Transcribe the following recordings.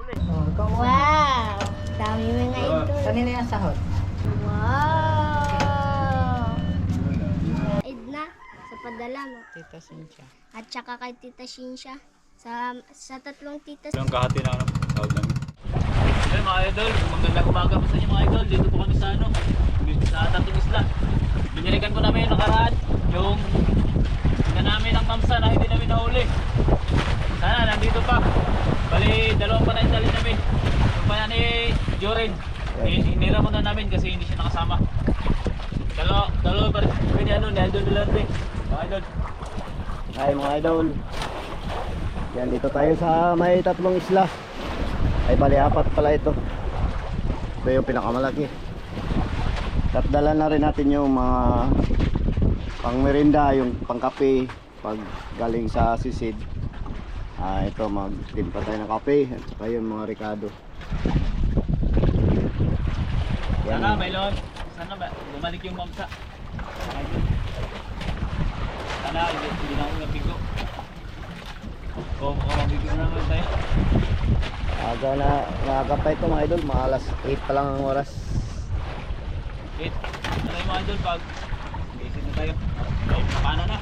Wow! Dami mga idol. Kanina yung sahod. Wow! Edna, sa padala mo. Tita Cynthia. At saka kay Tita Shinsha. Sa tatlong titas. Yung kahati na ano, tawag namin. Hey mga idol, magandang umaga po sa inyo mga idol. Dito po kami sa ano, sa Tatong Isla. Binilikan po namin yung nakaraan, yung na namin ang mamsa na hindi namin nahuli. Sana nandito pa. Bali, dalawang panay dali namin. Yung panay ni Joren, inira mo na namin kasi hindi siya nakasama. Dalawa pa rin ano, ni Aldon Delante. Mga idol. Hi mga idol. Yan, dito tayo sa may tatlong isla. Ay bali apat pala ito. Ito yung pinakamalaki. Tatdala na rin natin yung mga pang merinda, yung pang kape pag galing sa sisid. Ito magtimpla tayo ng kape at saka yung mga ricado. Sana Bailon, sana ba bumalik yung mamsa. Sana hindi na ako nabigo. Kung mabigo na naman tayo. Maaga pa ito mga idol, mga alas 8 pa lang ang oras. Wait, ano yung mga idol pag gising na tayo. Okay, paano na?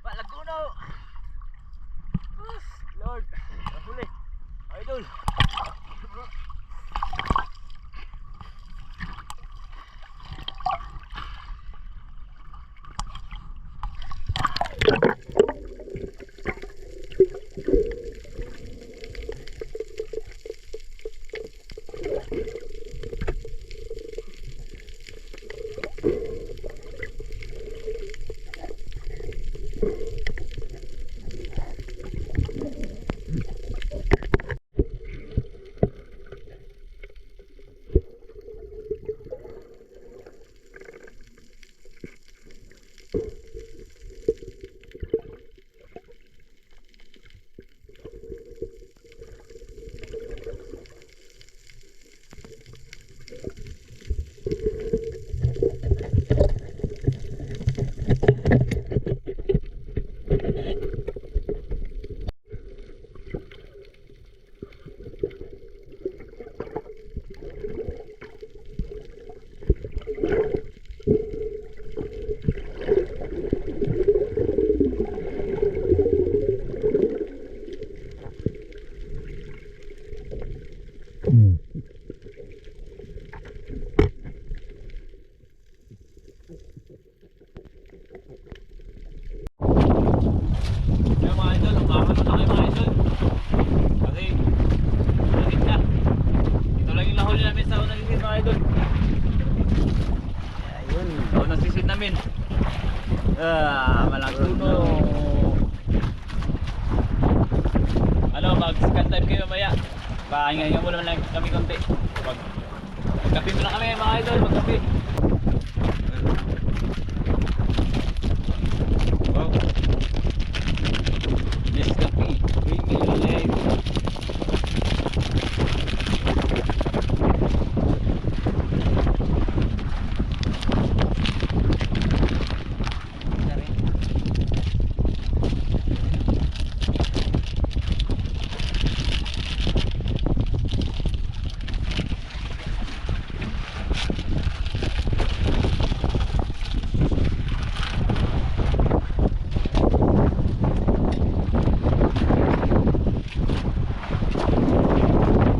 Palaguno! Lord, nahuli. Idol. namin. Malaguno. Ano, mag-scan time kayo mamaya. Pahinga-hinga muna lang kami konti. Magkape muna kami mga idol, magkape. Wow. Nescafe, creamy light.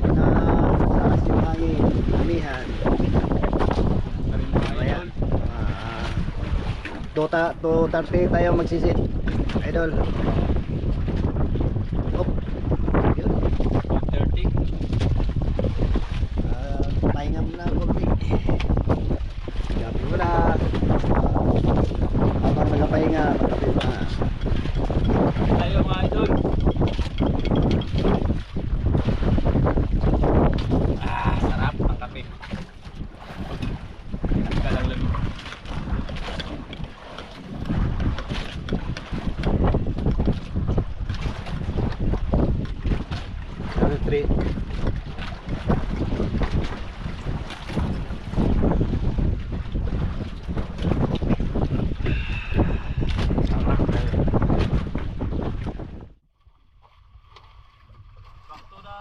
Nasa Simangin, Amihan. Mamaya, 2:30 tayo magsisit. Idol. Op. Yun. 30. Pahinga muna konti. Gabi muna. Habang nagapahinga, magkape muna. Tayo mga idol. Sarap ang kape. Kalalang. Three. Back to the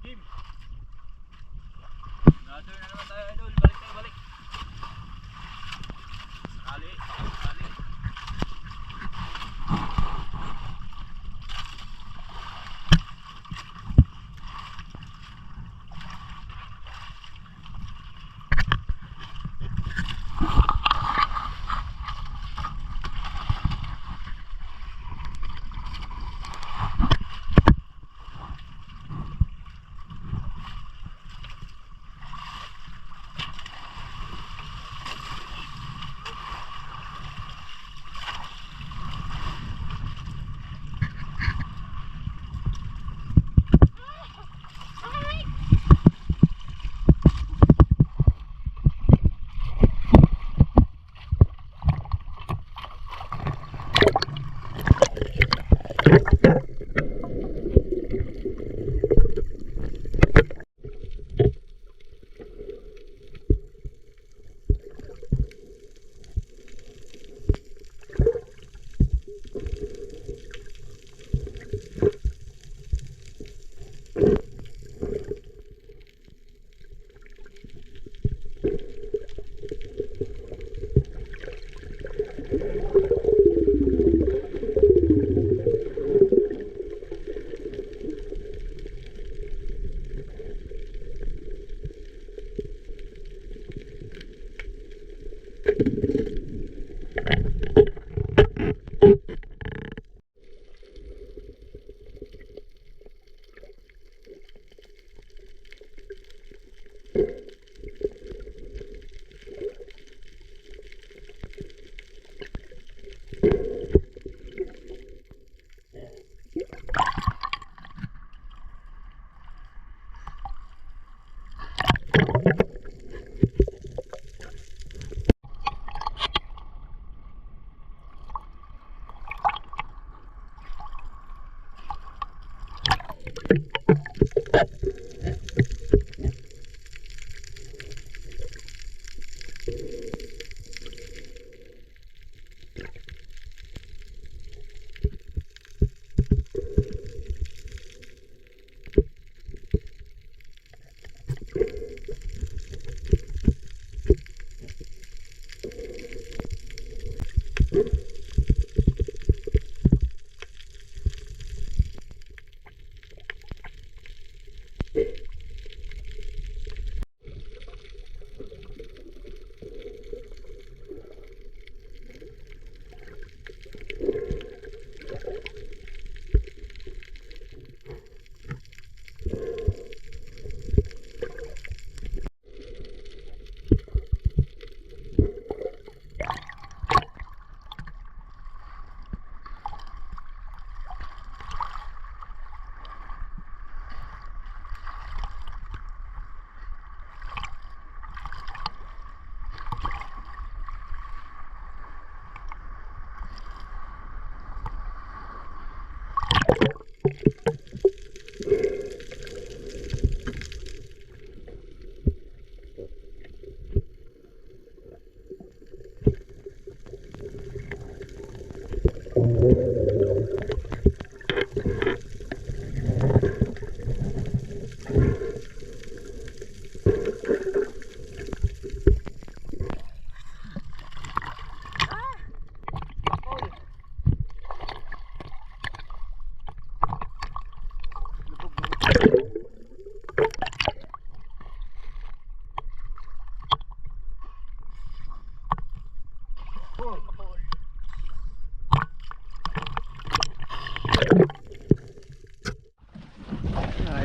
game. Another na naman tayo idol. Balik tayo, balik. Sakali, sakali.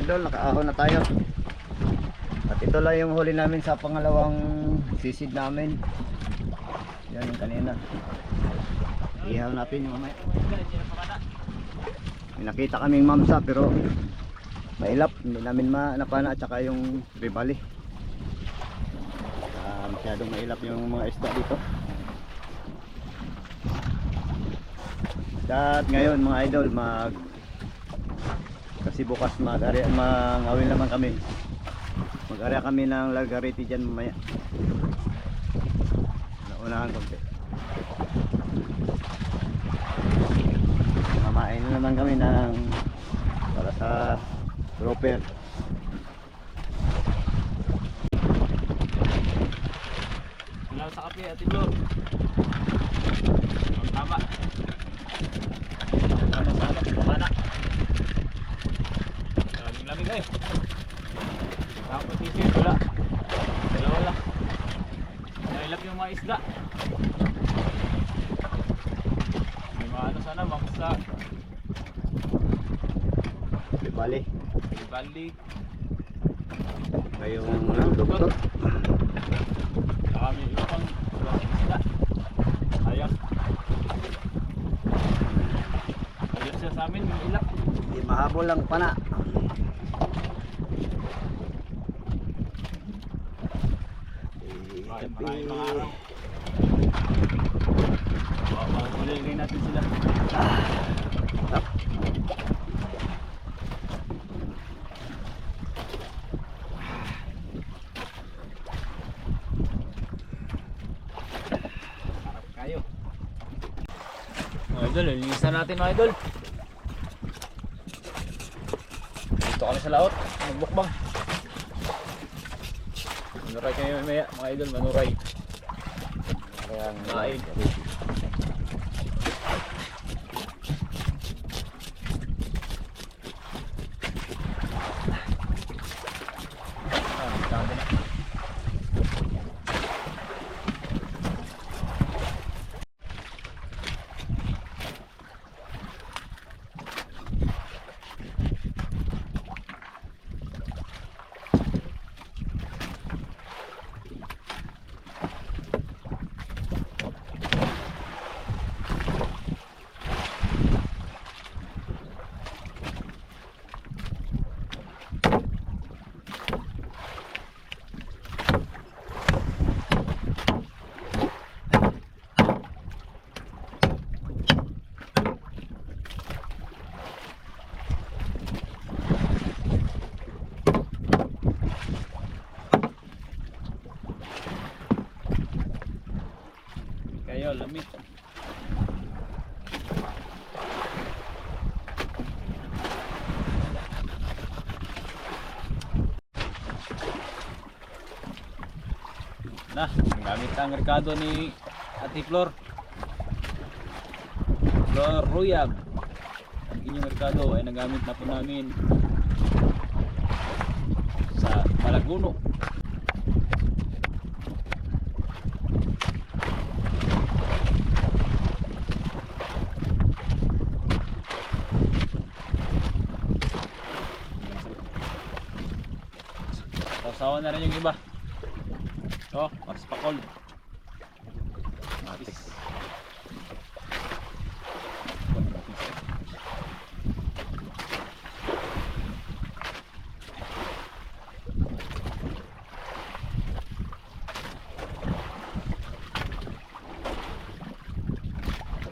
idol, nakaahon na tayo. At ito lang yung huli namin sa pangalawang sisid namin. Yan yung kanina. Ihaw natin yung mamaya. May nakita kaming mamsa pero mailap, hindi namin napana, at saka yung ribali. Masyadong mailap yung mga isda dito. At ngayon mga idol, kasi bukas mangawin naman kami. Mag-area kami ng Largariti dyan mamaya. Naunahan konti. Mamain na naman kami para sa grouper. Wala sa kape at itlog. Tama. Tama sa anak, pamana. Lamig eh. Tapos isip, wala. Dalawa lang. Nailap yung mga isda. May mga ano sana, mamsa. Ribali. Ribali. Ngayong doktor. Saka may iba pang isda. Ayak. Ayak siya sa amin, may ilap. Hindi mahabol lang pana. Maraming mga araw. Mahuliligay natin sila. Harap kayo. Mga idol, lilisan natin mga idol. Dito kami sa laot, magbukbang. Manuray kayo mamaya mga idol, manuray. Main. Sabi na. Kayo, lamit. Nah, gamit ang rekado ni Ate Flor. Flor Ruyab. Ang inyong rekado ay nagamit na po namin sa Malaguno. Sausawan na rin yung iba. Oh, para sa pakol. Matis.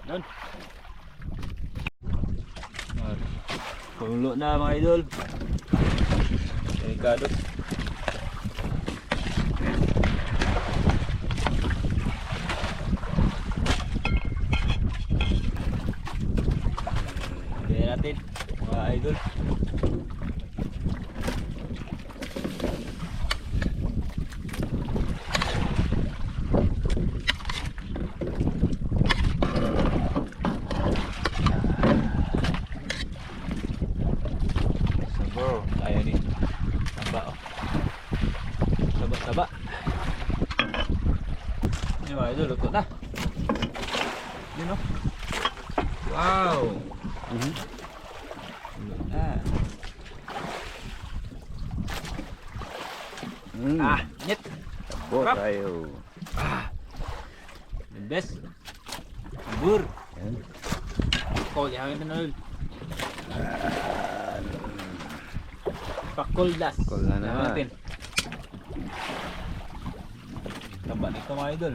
Doon. Pulo na mga idol. Delikado. Natin mga idol. Sabor, kaya ni saba oh. Saba. Ini mga idol, luto na. Yun oh. Wow. Net. Tabo Sarap. tayo. The best. Bur. Yan. Call yang na nol. Pakul das. Pakul na naman. Natin. Taba nito mga idol.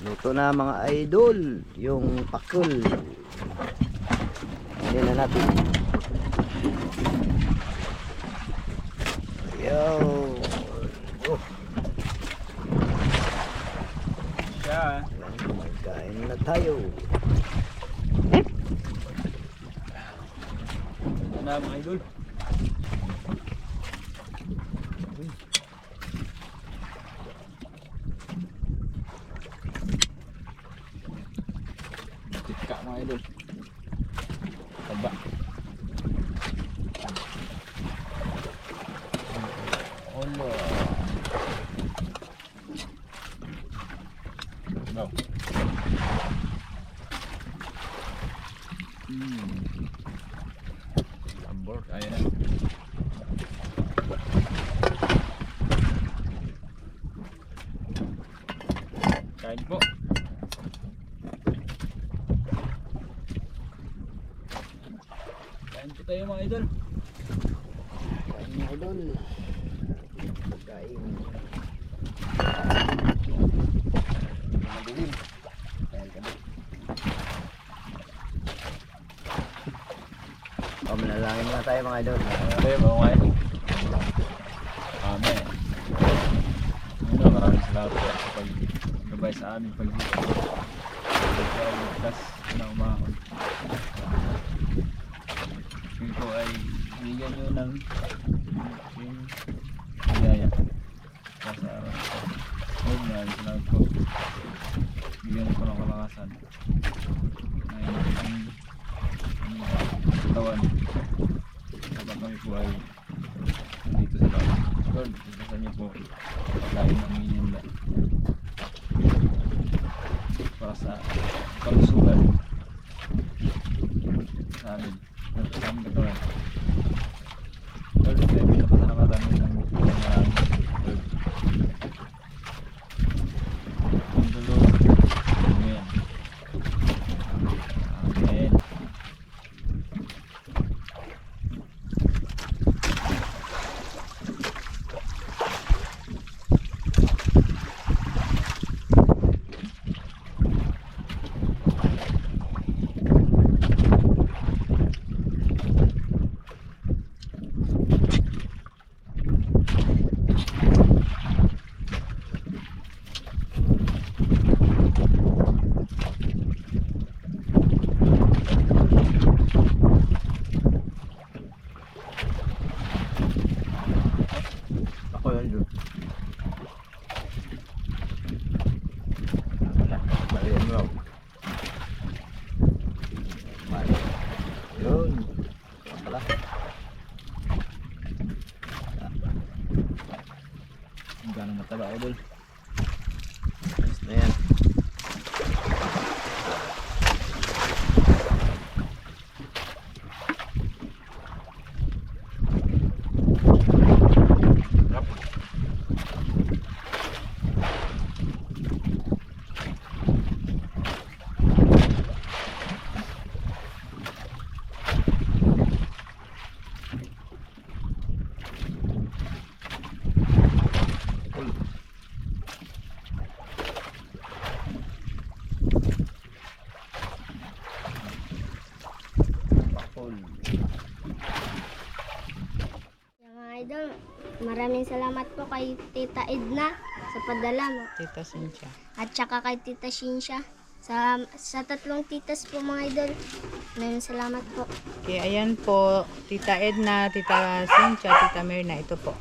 Luto na mga idol. Yung pakul. Hindi na natin. Yo. Oh. Siya. Kain na tayo. Na mga idol. Tika mga idol. Taba. Olo. No. Lambor, ayan na. Kain po. Kain po tayo mga idol. Kain mga idol. Kain. Madilim. Kain ka din. Manalangin muna tayo mga idol. Tayo mga idol. Amen. Maraming salamat po sa paggabay sa aming pag-ibig. Ligtas na umahon. Yun po ay bigyan nyo ng yung biyaya sa araw. Huwag maraming salamat po. Bigyan nyo po ng kalakasan. Ngayon ang katawan. Habang kami po ay dito sa bawat. Lord, isasan niyo po pagkain ng merienda para sa kalusugan sa amin katawan. Lord, tayo pinapasalamatan ng maraming Lord. Ang dulo. Amen. Amen. Ako yan doon. Balian mo. Yun. Pala. Ang ganong mataba idol. Yes na yan. Mga idol, maraming salamat po kay Tita Edna sa padala mo. Tita Cynthia. At saka kay Tita Shinsha. Sa tatlong titas po mga idol. Maraming salamat po. Okay, ayan po, Tita Edna, Tita Cynthia, Tita Myrna, ito po.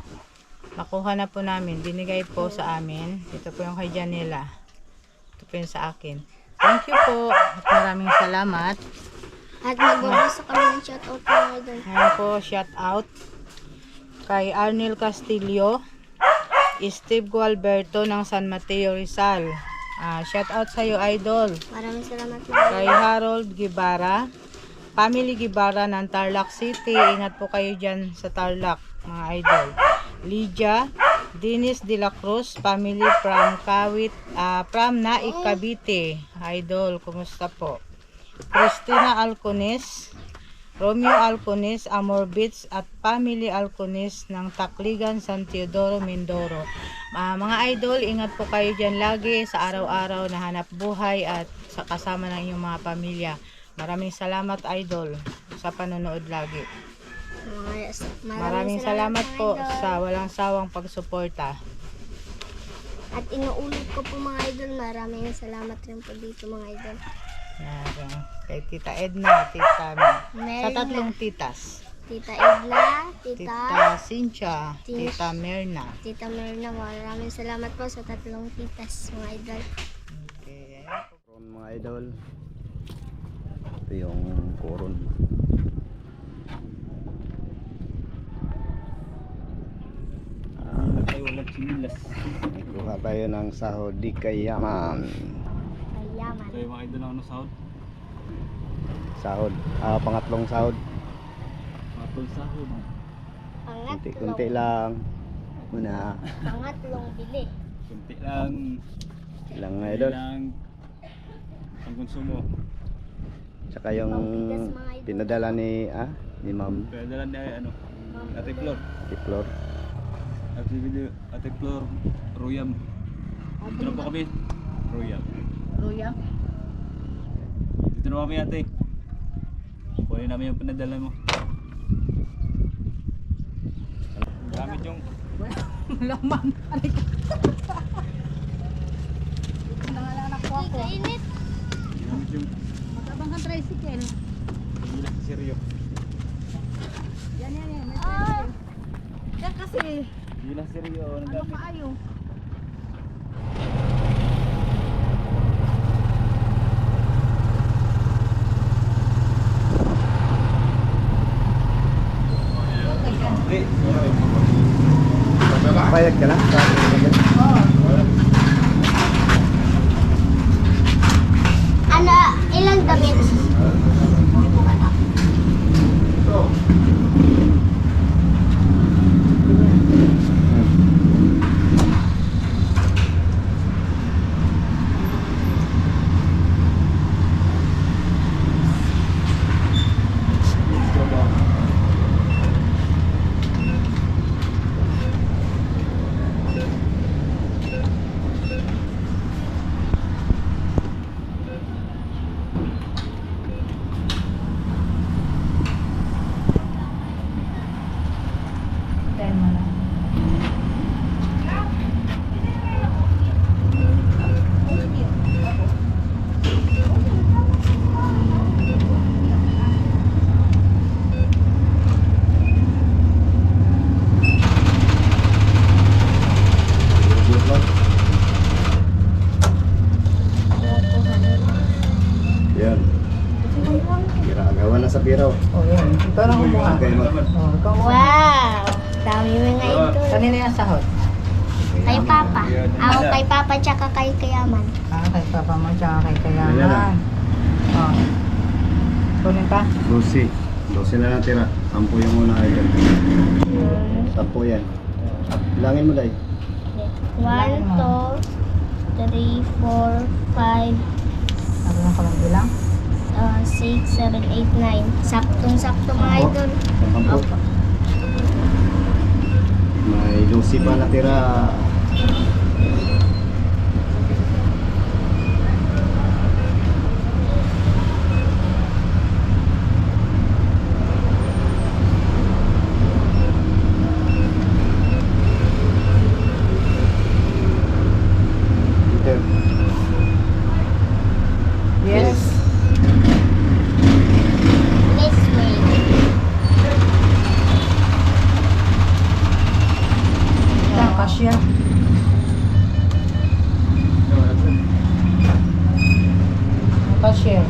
Nakuha na po namin, binigay po sa amin. Ito po yung kay Janela. Ito po yung sa akin. Thank you po. At maraming salamat. At magbabasa kami ng shoutout mga idol. Ayan po, shout out kay Arnel Castillo, Steve Gualberto ng San Mateo Rizal. Shout out sa iyo, idol. Maraming salamat mga idol. Kay Harold Guevara, Family Gibara ng Tarlac City. Ingat po kayo dyan sa Tarlac, mga idol. Lydia Dennis de la Cruz, family from Kawit, from Naik, Cavite. Idol, kumusta po? Christina Alcones, Romeo Alcones, Amor Beach at family Alcones ng Tacligan, San Teodoro, Mindoro. Mga idol, ingat po kayo dyan lagi sa araw-araw na hanap buhay at sa kasama ng inyong mga pamilya. Maraming salamat, idol, sa panonood lagi. Maraming salamat po mga idol. sa walang sawang pagsuporta. At inuulit ko po mga idol, maraming salamat rin po dito mga idol. Yan, kay Tita Edna, Tita Merna. sa tatlong titas. Tita Edna, Tita Tita Cynthia, Tita Merna. Tita Merna, maraming salamat po sa tatlong titas mga idol. Okay. Koron mga idol. Ito yung koron. Tayo ulit sinilas. Kuha tayo ng sahod di kayaman. Kayaman. Tayo mga idol ng ano sahod. Sahod. Pangatlong sahod. Matol sahod. Kunti lang. Muna. Pangatlong bili. Kunti lang. Ilang mga idol. Lang ang konsumo. Tsaka yung pinadala ni Ma'am Kaya dalan na ano. Ate Flor. Tiplor. Ate Flor Royam. Dito na po kami. Royam. Luya. Dito na kami ate. Kunin namin yung pinadala mo. Gamit yung Malaman. Aray ko. Nangalanap ko ako. Kainit. gamit yung Magabang kang tricycle. bilas sa seryo. Yan. May Ah, Yan kasi, Bilas seryo ang ano gamit. maayo? Bayad ka na? ano, ilang damit? Tayo mo na. Yan. Gawa na sa piraw. Oh, yan. Ito na kumuha. Okay, Oh, ikaw mo. Wow! Dami mga idol. Kanina yung sahod. Kay Papa. Ako kay Papa tsaka kay Kayaman. Kay papa mo, tsaka kay Ayan na. Kayaman. Oh. Kunin pa? 12. 12 na natira. 10 yung una idol. 10 yan. Bilangin mo dahil. 1, 2, 3, 4, 5, Ano lang ka lang bilang? 6, 7, 8, 9. Saktong-sakto mga idol. 10. May 12 pa natira. Ito. Yes. This way. Yan, kasya. Kasya.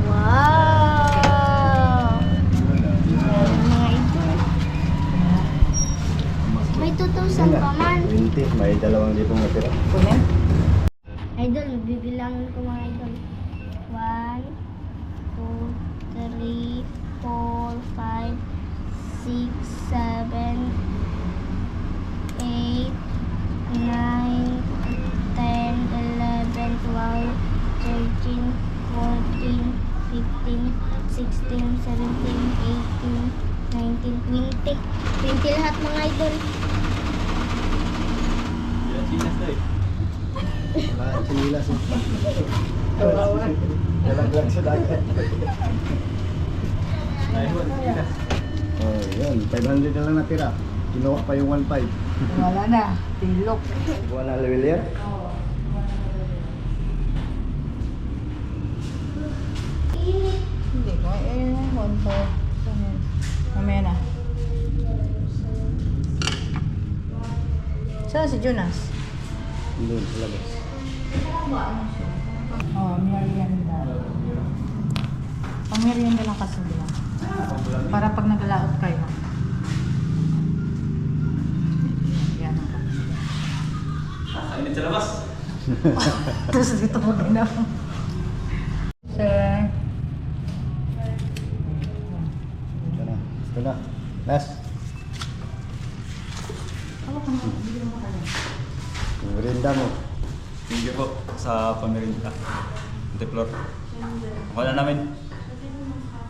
Wow! Mga idol. May 2,000 pa man. 20. May 2,000 natira. Kunin? Idol, bibilangin ko mga idol. 1, 2, 16, 17, 18, 19, 20. 20 lahat mga idol. Yan, sinas to eh. Wala ang sinilas eh. Nalaglag sa dagat. Ayun, sinas. Oh, yun. 500 na lang natira. Kinuha pa yung 1.5. Wala na. Tilok. Buwan na level yan? Hindi ko. One po. Mamaya na. Saan si Jonas? Doon, sa labas. Oh, merienda. Pang merienda lang kasi nila. Para pag naglalaot kayo. Yan ang kapatid. Kainin sa labas. Tapos dito mo din ako. Sir. Ito na. Ito na. Last. Yung merinda mo. Thank you po sa pamirinda. Antiplor. Wala namin.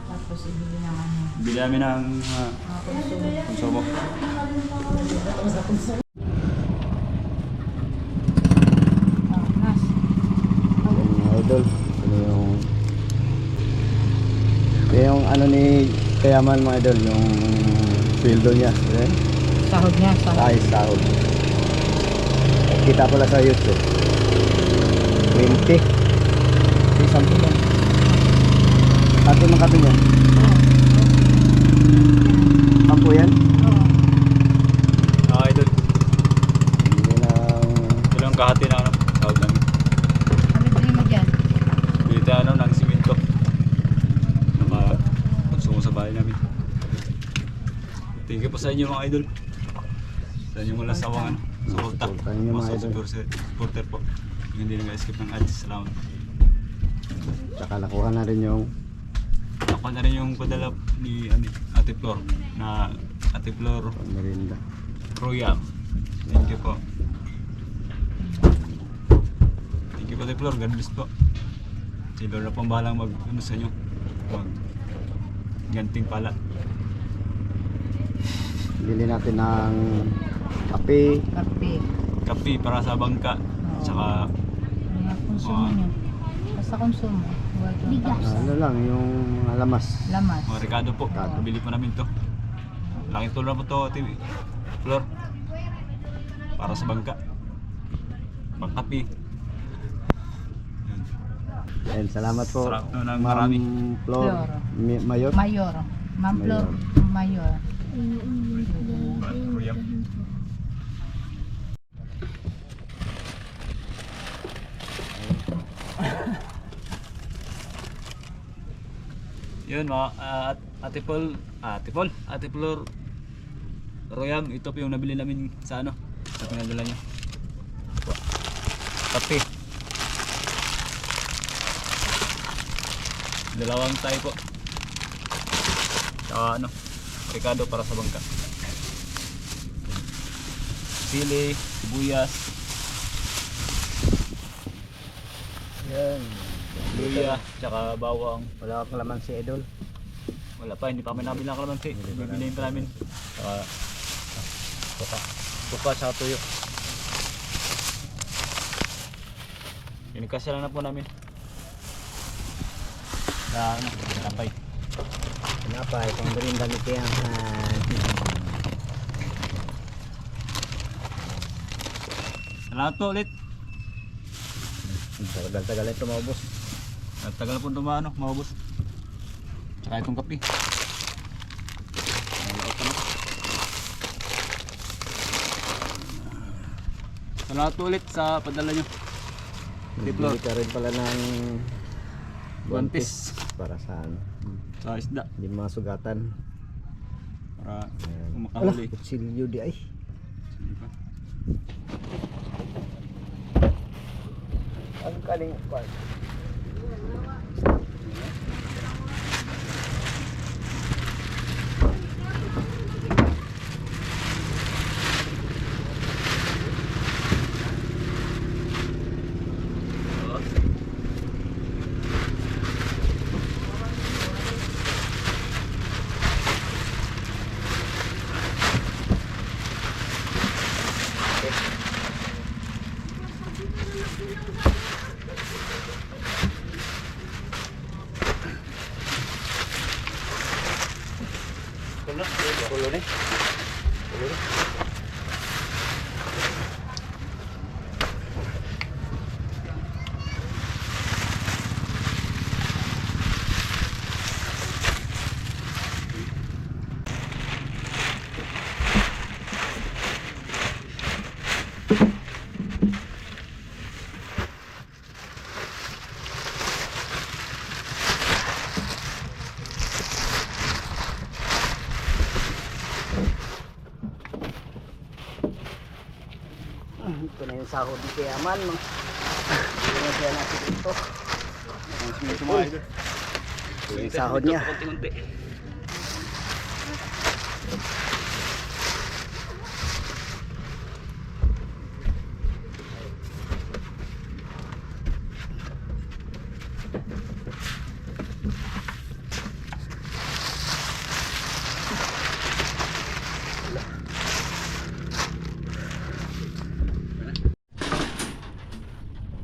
Tapos ibili ng ano. Bili namin ng konsumo. Oh, nas. Yan mga idol. Ito yung ano ni Kayaman mga idol. Yung sweldo niya. Ayan. Sahod niya. Sahod. Ay, sahod. Kita pala sa YouTube. 20. Isang po lang. Ate makato niya. Ako yan? Oo. Okay, idol. Hindi na... Ito lang kahati na ano, tawag namin. Ano bili mo dyan? Bili tayo ano, ng simento. Na konsumo sa bahay namin. Thank you po sa inyo mga idol. Sa inyong walang sawang suporta. Supportan niyo, mga idol. Supporter po. Yung hindi nag-skip ng ads. Salamat. Tsaka nakuha na rin yung... Ako na rin yung padala ni Ate Flor na Ate Flor merinda. Royal. Thank you po. Thank you po Ate Flor. God bless po. Si Lord na pong bahalang mag ano sa inyo. Mag ganting pala. Bili natin ng kape. Kape. Kape para sa bangka. Tsaka Mga konsumo nyo. Basta konsumo. Bigas. Ano lang, yung lamas. Lamas. mga Ricardo po. Bili po namin to. Laking tulong na po to Ate Flor. Para sa bangka. Pangkape. Yun. And salamat po. Sarap to ng Ma'am marami. Flor. Mayor. Mayor. Ma'am Flor. Mayor. Royal. Yun mga Ate Flor Royam, ito po yung nabili namin sa ano, sa pinadala niya. Kape. Dalawang tayo po. Tsaka ano, Ricardo para sa bangka. Sili, sibuyas, Yan. luya, tsaka bawang. Wala akong laman si Idol. Wala pa, hindi pa kami nabili ng kalamansi. Bibiliin pa namin. Tsaka suka tsaka tuyo. Inikasya lang na po namin. Sa ano, napay. Kenapa? Pang merinda ni Tiyangan. Salamat po ulit. Tagal-tagal ito maubos. At tagal po ito maubos. Tsaka itong kape. Salamat po ulit sa padala nyo. Bili ka rin pala ng One piece. para saan? Sa isda. Hindi masugatan. Para kung Ala, makahuli. kutsilyo di ay. Ang kaling part. Ulo na. Ulo na. Ito na yung sahod ni Kayaman. Ito na siya natin dito. Ang simento mga idol. Ito yung sahod niya. Kunti-kunti.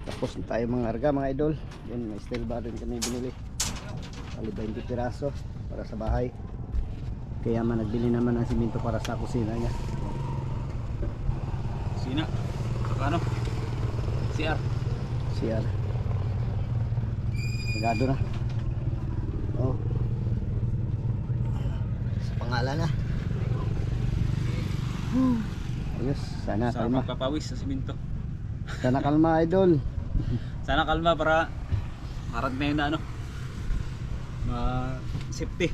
Tapos na tayo mga arga mga idol. Yan, may steel bar din kami binili. Bali 20 piraso para sa bahay. Kaya man nagbili naman ng simento para sa kusina niya. Sina. Saka ano? CR. CR. Magado na. Oh. Sa pangalan na. Ayos, sana Sa kalma. pagpapawis sa simento. Sana kalma idol. Sana kalma para marad na yun na ano. Ma safety.